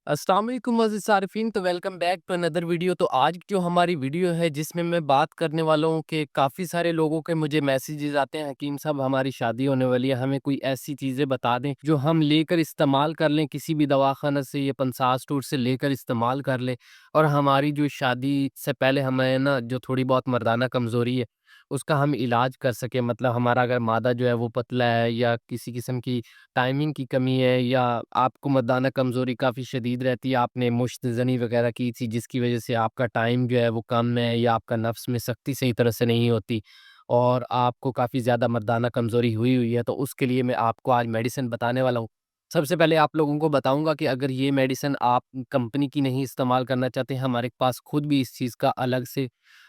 अस्सलाम वालेकुम अज़ीज़ सारिफ़ीन, तो welcome back to another video. तो आज की जो हमारी वीडियो है जिसमें मैं बात करने वाला हूँ कि काफ़ी सारे लोगों के मुझे मैसेजेस आते हैं, हकीम साहब हमारी शादी होने वाली है, हमें कोई ऐसी चीज़ें बता दें जो हम लेकर इस्तेमाल कर लें, किसी भी दवाखाना से या पंसार स्टोर से लेकर इस्तेमाल कर लें और हमारी जो शादी से पहले हमें ना जो थोड़ी बहुत मर्दाना कमज़ोरी है उसका हम इलाज कर सकें। मतलब हमारा अगर मादा जो है वो पतला है या किसी किस्म की टाइमिंग की कमी है या आपको मर्दाना कमज़ोरी काफ़ी शदीद रहती है, आपने मुश्तज़नी वग़ैरह की थी जिसकी वज़ह से आपका टाइम जो है वो कम है या आपका नफ़्स में सख्ती सही तरह से नहीं होती और आपको काफ़ी ज़्यादा मर्दाना कमज़ोरी हुई हुई है, तो उसके लिए मैं आपको आज मेडिसिन बताने वाला हूँ। सबसे पहले आप लोगों को बताऊँगा कि अगर ये मेडिसिन आप कंपनी की नहीं इस्तेमाल करना चाहते, हमारे पास खुद भी इस चीज़ का अलग से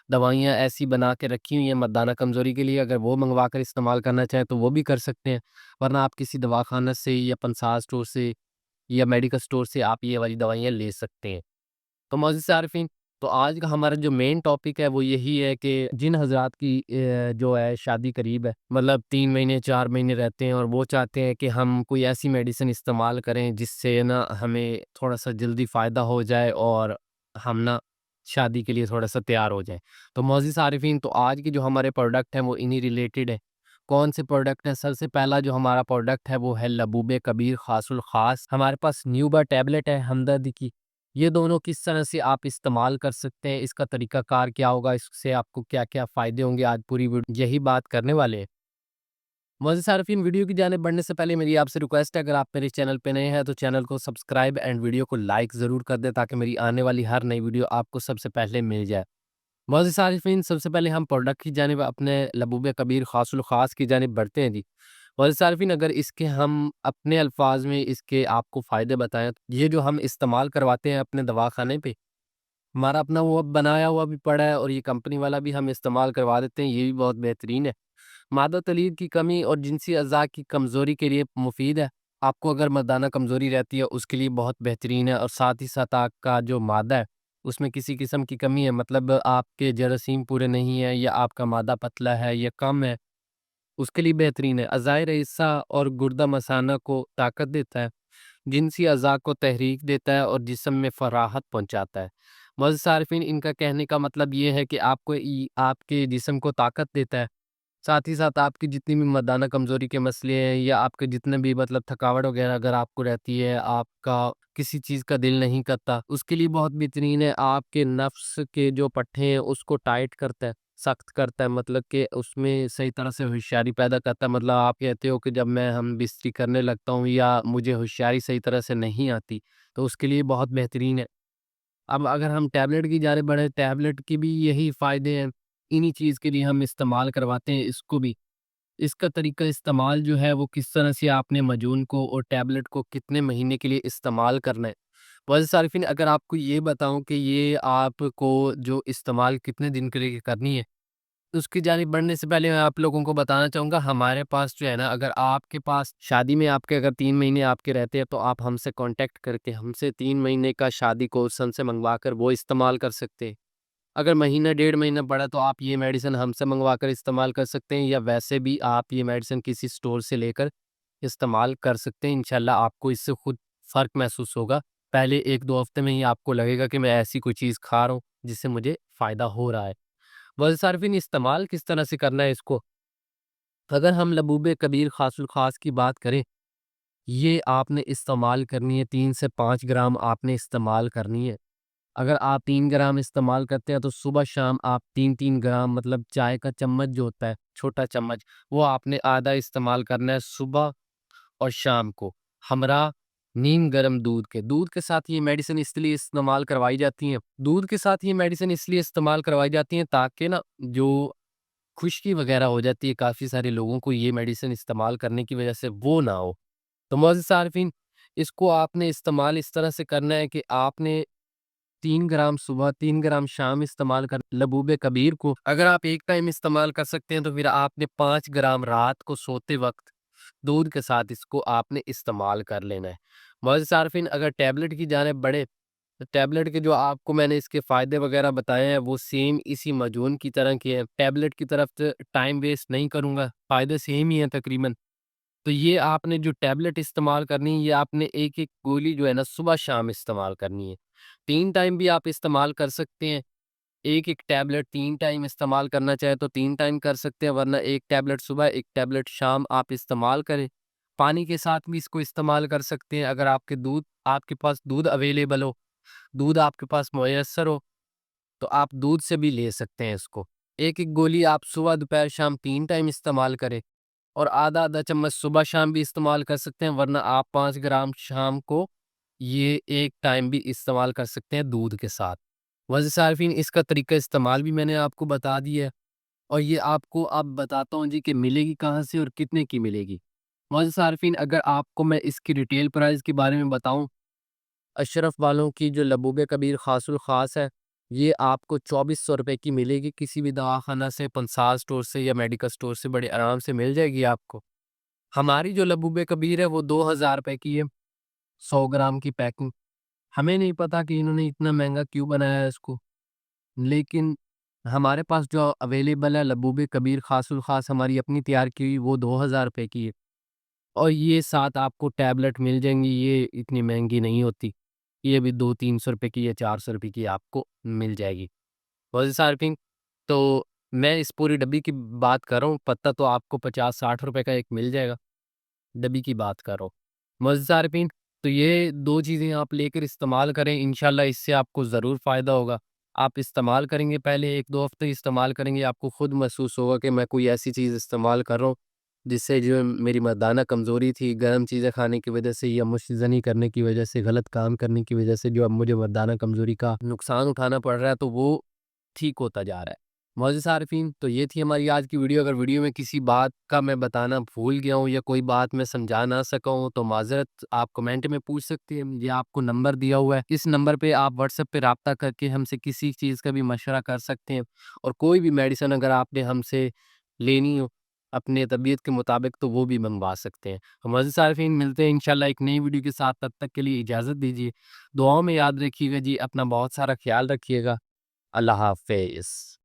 दवाइयाँ ऐसी बना के रखी हुई हैं मर्दाना कमज़ोरी के लिए, अगर वो मँगवा कर इस्तेमाल करना चाहें तो वो भी कर सकते हैं। वरना आप किसी दवाखाना से या पंसार स्टोर से या मेडिकल स्टोर से आप ये वाली दवाइयाँ ले सकते हैं। तो मोअज़्ज़िज़ आरिफ़ीन, तो आज का हमारा जो मेन टॉपिक है वो यही है कि जिन हज़रात की जो है शादी करीब है, मतलब 3 महीने 4 महीने रहते हैं और वो चाहते हैं कि हम कोई ऐसी मेडिसिन इस्तेमाल करें जिससे ना हमें थोड़ा-सा जल्दी फ़ायदा हो जाए और हम ना शादी के लिए थोड़ा-सा तैयार हो जाएँ। तो मोअज़्ज़िज़ आरिफ़ीन, तो आज के जो हमारे प्रोडक्ट हैं वो इन्हीं रिलेटेड है। कौन से प्रोडक्ट हैं? सबसे पहला जो हमारा प्रोडक्ट है वो है लबूबे कबीर ख़ासुल ख़ास। हमारे पास न्यूबा टैबलेट है हमदर्द की। ये दोनों किस तरह से आप इस्तेमाल कर सकते हैं, इसका तरीक़ाकार क्या होगा, इससे आपको क्या-क्या फ़ायदे होंगे, आज पूरी यही बात करने वाले हैं। मुअज़्ज़िज़ सारिफ़ीन, वीडियो की जानिब बढ़ने से पहले मेरी आपसे रिक्वेस्ट है, अगर आप मेरे चैनल पे नए हैं तो चैनल को सब्सक्राइब एंड वीडियो को लाइक ज़रूर कर दें ताकि मेरी आने वाली हर नई वीडियो आपको सबसे पहले मिल जाए। मुअज़्ज़िज़ सारिफ़ीन, सबसे पहले हम प्रोडक्ट की जानिब अपने लबूबे कबीर ख़ासुल ख़ास की जानिब बढ़ते हैं जी। मुअज़्ज़िज़ सारिफ़ीन, अगर इसके हम अपने अल्फ़ाज़ में इसके आपको फ़ायदे बताएँ, तो ये जो हम इस्तेमाल करवाते हैं अपने दवाख़ाने पे, हमारा अपना वो अब बनाया हुआ भी पड़ा है और ये कंपनी वाला भी हम इस्तेमाल करवा देते हैं, ये भी बहुत बेहतरीन है। मादा तलीद की कमी और जिनसी अज़ा की कमज़ोरी के लिए मुफ़ीद है। आपको अगर मर्दाना कमज़ोरी रहती है उसके लिए बहुत बेहतरीन है और साथ ही साथ आपका जो मादा है उसमें किसी किस्म की कमी है, मतलब आपके जरासीम पूरे नहीं है या आपका मादा पतला है या कम है, उसके लिए बेहतरीन है। अज़ाए रईसा और गुर्दा मसाना को ताकत देता है, जिनसी अज़ा को तहरीक देता है और जिस्म में फ़राहत पहुँचाता है। मुअज़्ज़िज़ सारिफ़ीन, इनका कहने का मतलब ये है कि आपको आपके जिस्म को ताकत देता है, साथ ही साथ आपकी जितनी भी मर्दाना कमज़ोरी के मसले हैं या आपके जितने भी मतलब थकावट वग़ैरह अगर आपको रहती है, आपका किसी चीज़ का दिल नहीं करता, उसके लिए बहुत बेहतरीन है। आपके नफ़्स के जो पट्टे हैं उसको टाइट करता है, सख्त करता है, मतलब कि उसमें सही तरह से होशियारी पैदा करता है। मतलब आप कहते हो कि जब मैं हम बिस्तरी करने लगता हूँ या मुझे होशियारी सही तरह से नहीं आती, तो उसके लिए बहुत बेहतरीन है। अब अगर हम टैबलेट की जाने बढ़े, टैबलेट के भी यही फ़ायदे हैं, इन्हीं चीज़ के लिए हम इस्तेमाल करवाते हैं इसको भी। इसका तरीका इस्तेमाल जो है वो किस तरह से आपने मजून को और टैबलेट को कितने महीने के लिए इस्तेमाल करना है। वैसे सारिफ़िन, अगर आपको ये बताऊँ कि ये आपको जो इस्तेमाल कितने दिन के लिए करनी है, तो उसकी जानिब बढ़ने से पहले मैं आप लोगों को बताना चाहूँगा, हमारे पास जो है ना, अगर आपके पास शादी में आपके अगर 3 महीने आपके रहते हैं तो आप हमसे कॉन्टैक्ट करके हमसे 3 महीने का शादी कोर्स हमसे मँगवा कर वो इस्तेमाल कर सकते हैं। अगर महीना डेढ़ महीना पड़ा तो आप ये मेडिसिन हमसे मँगवा कर इस्तेमाल कर सकते हैं या वैसे भी आप ये मेडिसिन किसी स्टोर से लेकर इस्तेमाल कर सकते हैं। इंशाल्लाह आपको इससे खुद फ़र्क महसूस होगा। पहले 1-2 हफ़्ते में ही आपको लगेगा कि मैं ऐसी कोई चीज़ खा रहा हूँ जिससे मुझे फ़ायदा हो रहा है। वैसे सार्फ़िन, इस्तेमाल किस तरह से करना है इसको? अगर हम लबूबे कबीर ख़ासुल ख़ास की बात करें, ये आपने इस्तेमाल करनी है, 3 से 5 ग्राम आपने इस्तेमाल करनी है। अगर आप 3 ग्राम इस्तेमाल करते हैं तो सुबह-शाम आप 3-3 ग्राम, मतलब चाय का चम्मच जो होता है, छोटा चम्मच, वो आपने आधा इस्तेमाल करना है सुबह और शाम को, हमरा नीम गर्म दूध के। दूध के साथ ये मेडिसिन इसलिए इस्तेमाल करवाई जाती हैं, दूध के साथ ये मेडिसिन इसलिए इस्तेमाल करवाई जाती हैं ताकि ना जो खुश्की वगैरह हो जाती है काफ़ी सारे लोगों को ये मेडिसिन इस्तेमाल करने की वजह से, वो ना हो। तो मुअज़्ज़िज़ सारिफ़ीन, इसको आपने इस्तेमाल इस तरह से करना है कि आपने 3 ग्राम सुबह, 3 ग्राम शाम इस्तेमाल कर लबूबे कबीर को। अगर आप एक टाइम इस्तेमाल कर सकते हैं तो फिर आपने 5 ग्राम रात को सोते वक़्त दूध के साथ इसको आपने इस्तेमाल कर लेना है। मुअज़्ज़िज़ सारिफ़ीन, अगर टैबलेट की जानिब बढ़े, तो टैबलेट के जो आपको मैंने इसके फ़ायदे वग़ैरह बताए हैं वो सेम इसी मजून की तरह के हैं। टैबलेट की तरफ से टाइम वेस्ट नहीं करूँगा, फ़ायदे सेम ही हैं तकरीबन। تو یہ آپ نے جو ٹیبلٹ استعمال کرنی ہے، یہ آپ نے ایک ایک گولی جو ہے نا صبح شام استعمال کرنی ہے۔ 3 ٹائم بھی آپ استعمال کر سکتے ہیں۔ ایک ایک ٹیبلٹ 3 ٹائم استعمال کرنا چاہے تو 3 ٹائم کر سکتے ہیں، ورنہ ایک ٹیبلٹ صبح ایک ٹیبلٹ شام آپ استعمال کریں۔ پانی کے ساتھ بھی اس کو استعمال کر سکتے ہیں۔ اگر آپ کے پاس دودھ اویلیبل ہو، دودھ آپ کے پاس میسر ہو، تو آپ دودھ سے بھی لے سکتے ہیں اس کو۔ ایک ایک گولی آپ صبح دوپہر شام 3 ٹائم استعمال کریں، اور آدھا آدھا چمچ صبح شام بھی استعمال کر سکتے ہیں، ورنہ آپ 5 گرام شام کو یہ ایک ٹائم بھی استعمال کر سکتے ہیں دودھ کے ساتھ۔ ویسے صارفین، اس کا طریقہ استعمال بھی میں نے آپ کو بتا دیا ہے، اور یہ آپ کو اب بتاتا ہوں جی کہ ملے گی کہاں سے اور کتنے کی ملے گی۔ ویسے صارفین، اگر آپ کو میں اس کی ریٹیل پرائز کے بارے میں بتاؤں، اشرف والوں کی جو لبوب کبیر خاص الخاص ہے، یہ آپ کو 2400 روپے کی ملے گی۔ کسی بھی دواخانہ سے، پنسال سٹور سے یا میڈیکل سٹور سے بڑے آرام سے مل جائے گی آپ کو۔ ہماری جو لبوب کبیر ہے وہ 2000 روپے کی ہے، 100 گرام کی پیکنگ۔ ہمیں نہیں پتا کہ انہوں نے اتنا مہنگا کیوں بنایا ہے اس کو، لیکن ہمارے پاس جو اویلیبل ہے لبوب کبیر خاص الخاص ہماری اپنی تیار کی ہوئی، وہ 2000 روپے کی ہے، اور یہ ساتھ آپ کو ٹیبلٹ مل جائیں گی۔ یہ اتنی مہنگی نہیں ہوتی، یہ بھی 200-300 روپے کی یا 400 روپے کی آپ کو مل جائے گی۔ بہت صارفین، تو میں اس پوری ڈبی کی بات کر رہا ہوں، پتہ تو آپ کو 50-60 روپے کا ایک مل جائے گا، ڈبی کی بات کر رہا ہوں۔ معزز عارفین، تو یہ 2 چیزیں آپ لے کر استعمال کریں، انشاءاللہ اس سے آپ کو ضرور فائدہ ہوگا۔ آپ استعمال کریں گے، پہلے 1-2 ہفتے استعمال کریں گے، آپ کو خود محسوس ہوگا کہ میں کوئی ایسی چیز استعمال کر رہا ہوں جس سے جو میری مردانہ کمزوری تھی، گرم چیزیں کھانے کی وجہ سے یا مشزنی کرنے کی وجہ سے، غلط کام کرنے کی وجہ سے جو اب مجھے مردانہ کمزوری کا نقصان اٹھانا پڑ رہا ہے، تو وہ ٹھیک ہوتا جا رہا ہے۔ معزز عارفین، تو یہ تھی ہماری آج کی ویڈیو۔ اگر ویڈیو میں کسی بات کا میں بتانا بھول گیا ہوں یا کوئی بات میں سمجھا نہ سکا ہوں تو معذرت، آپ کمنٹ میں پوچھ سکتے ہیں۔ یہ آپ کو نمبر دیا ہوا ہے، اس نمبر پہ آپ واٹس ایپ پہ رابطہ کر کے ہم سے کسی چیز کا بھی مشورہ کر سکتے ہیں، اور کوئی بھی میڈیسن اگر آپ نے ہم سے لینی ہو اپنے طبیعت کے مطابق تو وہ بھی منگوا سکتے ہیں۔ معزز عارفین، ملتے ہیں انشاءاللہ ایک نئی ویڈیو کے ساتھ، تب تک کے لیے اجازت دیجیے۔ دعاؤں میں یاد رکھیے گا جی، اپنا بہت سارا خیال رکھیے گا۔ اللہ حافظ۔